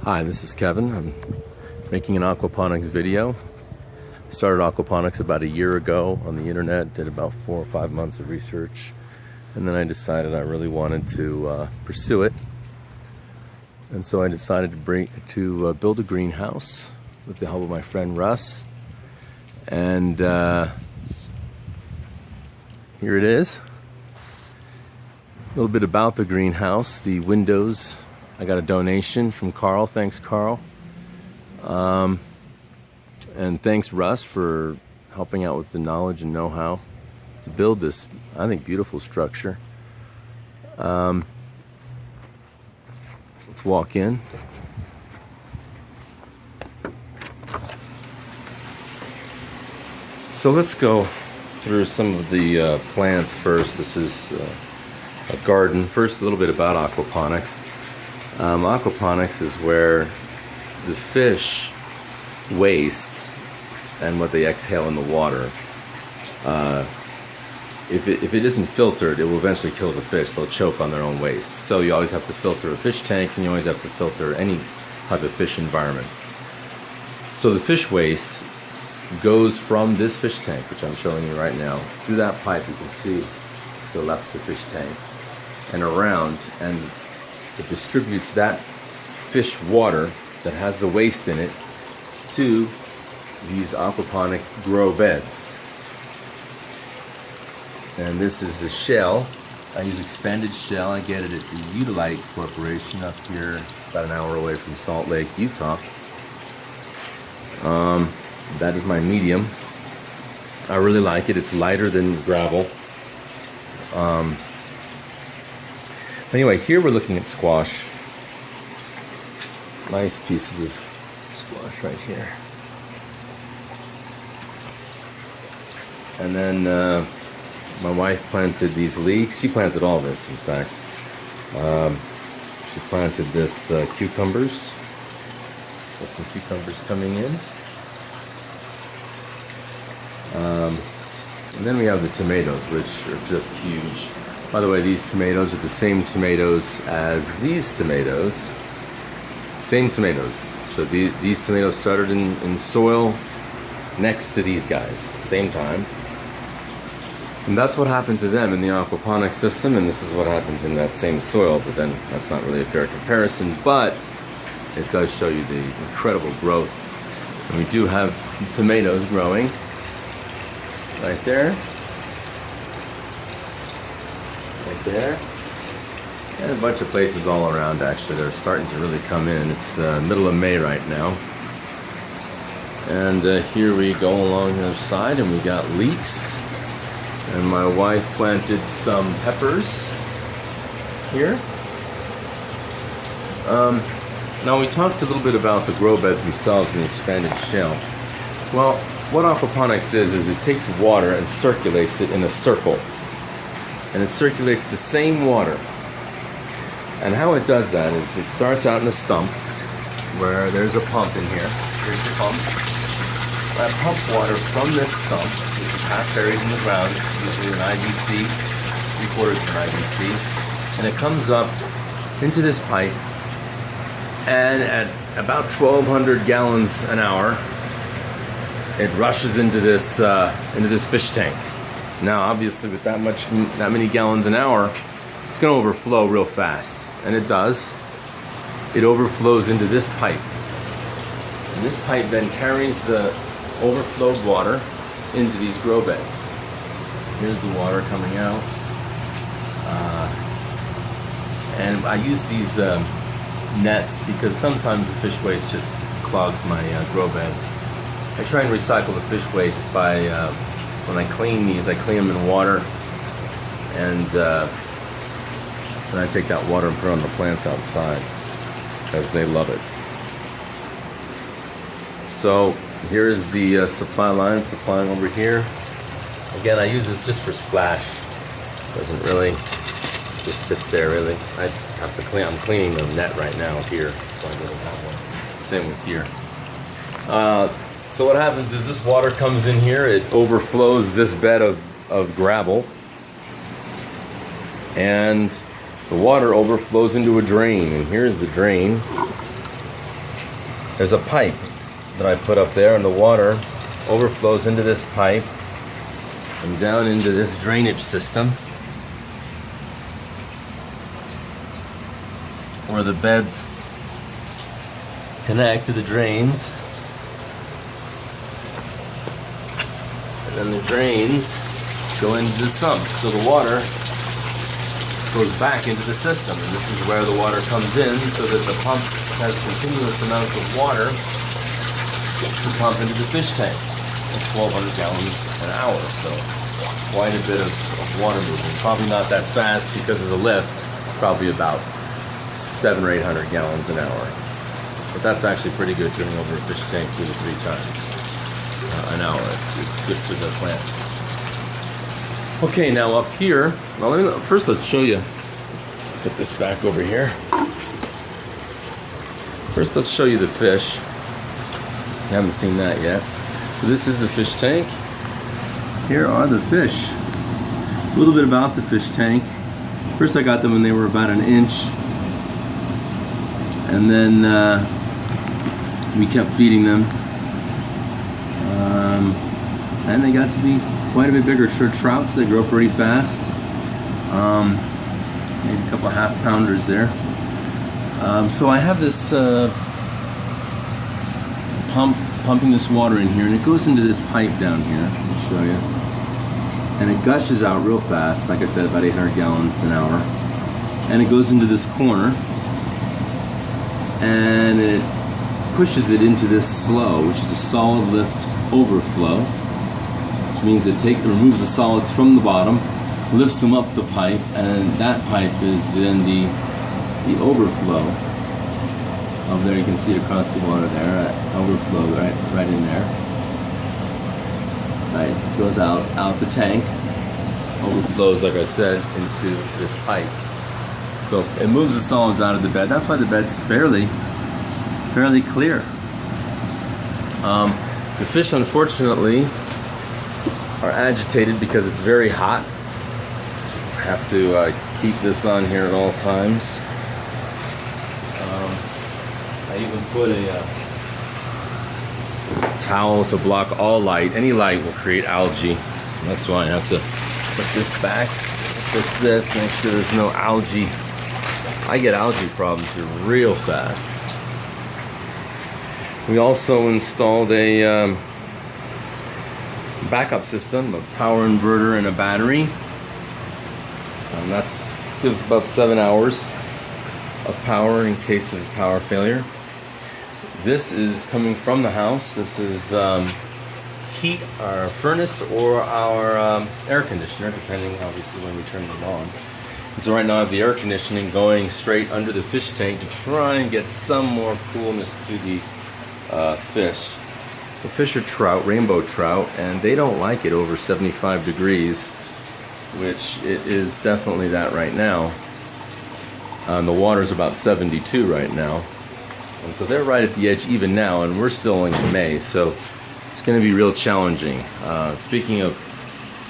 Hi, this is Kevin. I'm making an aquaponics video. I started aquaponics about a year ago on the internet, did about 4 or 5 months of research, and then I decided I really wanted to pursue it. And so I decided to build a greenhouse with the help of my friend Russ. And here it is. A little bit about the greenhouse. The windows, I got a donation from Carl. Thanks, Carl. And thanks, Russ, for helping out with the knowledge and know-how to build this, I think, beautiful structure. Let's walk in. So let's go through some of the plants first. This is a garden. First, a little bit about aquaponics. Aquaponics is where the fish waste and what they exhale in the water, if it isn't filtered, it will eventually kill the fish. They'll choke on their own waste. So you always have to filter a fish tank, and you always have to filter any type of fish environment. So the fish waste goes from this fish tank, which I'm showing you right now, through that pipe you can see to the left of the fish tank, and around, and it distributes that fish water that has the waste in it to these aquaponic grow beds. And this is the shell. I use expanded shell. I get it at the Utilite Corporation up here, about an hour away from Salt Lake, Utah. That is my medium. I really like it. It's lighter than gravel. Anyway, here we're looking at squash. Nice pieces of squash right here. And then my wife planted these leeks. She planted all this, in fact. She planted this cucumbers. Got some cucumbers coming in. And then we have the tomatoes, which are just huge. By the way, these tomatoes are the same tomatoes as these tomatoes. Same tomatoes. So these tomatoes started in soil next to these guys, same time. And that's what happened to them in the aquaponics system, and this is what happens in that same soil, but then that's not really a fair comparison, but it does show you the incredible growth. And we do have tomatoes growing right there, right there, and a bunch of places all around. Actually, they're starting to really come in. It's middle of May right now, and here we go along the other side, and we got leeks. And my wife planted some peppers here. Now we talked a little bit about the grow beds themselves and the expanded shell. Well, what aquaponics is it takes water and circulates it in a circle. And it circulates the same water. And how it does that is it starts out in a sump where there's a pump in here. Here's the pump. I pump water from this sump, which is half buried in the ground, usually an IBC, 3/4 of an IBC, and it comes up into this pipe, and at about 1,200 gallons an hour, it rushes into this fish tank. Now, obviously, with that many gallons an hour, it's going to overflow real fast, and it does. It overflows into this pipe, and this pipe then carries the overflowed water into these grow beds. Here's the water coming out, and I use these nets because sometimes the fish waste just clogs my grow bed. I try and recycle the fish waste by when I clean these, I clean them in water, and then I take that water and put it on the plants outside because they love it. So here is the supply line supplying over here. Again, I use this just for splash. Doesn't really, just sits there really. I have to clean. I'm cleaning the net right now here, so I don't have one. Same with here. So what happens is this water comes in here. It overflows this bed of gravel, and the water overflows into a drain. And here's the drain. there's a pipe that I put up there, and the water overflows into this pipe and down into this drainage system where the beds connect to the drains, and then the drains go into the sump. So the water goes back into the system, and this is where the water comes in so that the pump has continuous amounts of water to pump into the fish tank at 1,200 gallons an hour. So quite a bit of water movement. Probably not that fast because of the lift. It's probably about 700 or 800 gallons an hour. But that's actually pretty good, turning over a fish tank 2 to 3 times an hour. It's good for the plants. Okay, now up here, first let's show you. Put this back over here. First, let's show you the fish. You haven't seen that yet. So this is the fish tank. Here are the fish. A little bit about the fish tank. First, I got them when they were about 1 inch, and then we kept feeding them, and they got to be quite a bit bigger. Trout, so they grow up pretty fast. Maybe a couple of half-pounders there. So I have this pumping this water in here, and it goes into this pipe down here. I'll show you. And it gushes out real fast, like I said, about 800 gallons an hour. And it goes into this corner, and it pushes it into this slough, which is a solid lift overflow, which means it removes the solids from the bottom, lifts them up the pipe, and that pipe is then the overflow. Over there you can see it across the water there, overflow right in there. Right, goes out the tank, overflows, like I said, into this pipe. So it moves the solids out of the bed. That's why the bed's fairly clear. The fish, unfortunately, are agitated because it's very hot. I have to keep this on here at all times. I even put a towel to block all light. Any light will create algae. That's why I have to put this back, fix this, make sure there's no algae. I get algae problems here real fast. We also installed a backup system, a power inverter and a battery. That gives about 7 hours of power in case of power failure. This is coming from the house. This is heat, our furnace, or our air conditioner, depending obviously when we turn them on. And so right now I have the air conditioning going straight under the fish tank to try and get some more coolness to the fish. The fish are trout, rainbow trout, and they don't like it over 75 degrees, which it is definitely that right now. The water's about 72 right now. And so they're right at the edge even now, and we're still only in May, so it's going to be real challenging. Speaking of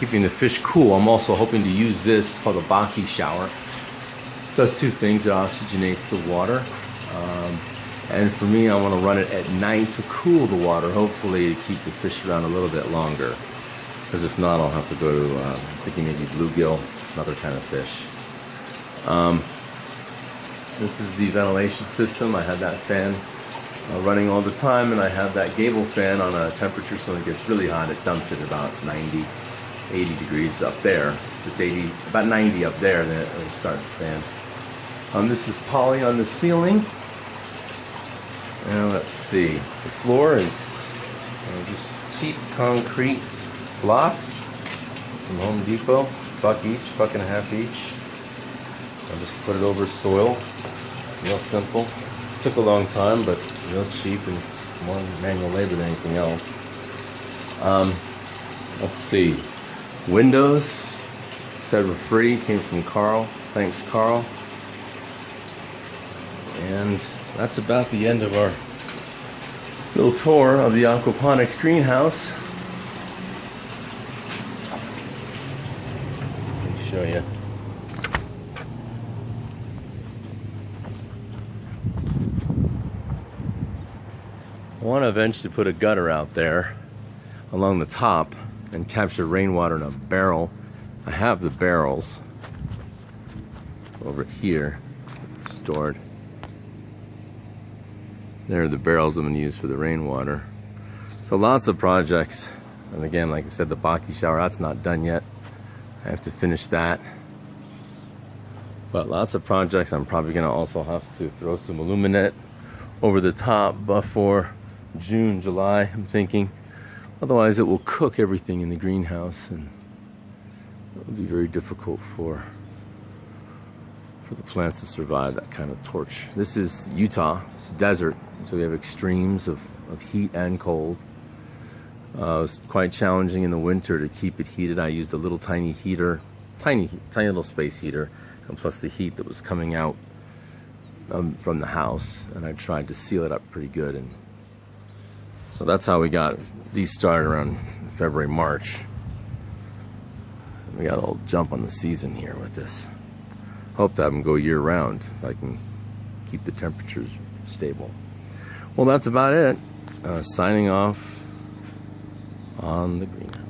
keeping the fish cool, I'm also hoping to use this, called a Baki shower. It does two things. It oxygenates the water. And for me, I want to run it at night to cool the water, hopefully to keep the fish around a little bit longer. Because if not, I'll have to go to, I'm thinking maybe bluegill, another kind of fish. This is the ventilation system. I have that fan running all the time, and I have that gable fan on a temperature so when it gets really hot, it dumps it about 90, 80 degrees up there. If it's 80, about 90 up there, then it'll start the fan. This is poly on the ceiling. And let's see, the floor is just cheap concrete blocks from Home Depot, $1 each, $1.50 each. I'll just put it over soil. It's real simple. Took a long time, but real cheap, and it's more manual labor than anything else. Let's see, windows said were free, came from Carl. Thanks, Carl. And that's about the end of our little tour of the Aquaponics greenhouse. Let me show you. I want to eventually put a gutter out there along the top and capture rainwater in a barrel. I have the barrels over here stored. There are the barrels I'm going to use for the rainwater. So lots of projects. And again, like I said, the Baki shower, that's not done yet. I have to finish that. But lots of projects. I'm probably going to also have to throw some aluminate over the top before June, July, I'm thinking. Otherwise it will cook everything in the greenhouse, and it will be very difficult for the plants to survive that kind of torch. This is Utah, it's a desert, so we have extremes of heat and cold. It was quite challenging in the winter to keep it heated. I used a little tiny heater, tiny little space heater, and plus the heat that was coming out from the house, and I tried to seal it up pretty good. And so that's how we got these started around February, March. We got a little jump on the season here with this. Hope to have them go year round if I can keep the temperatures stable. Well, that's about it. Signing off on the greenhouse.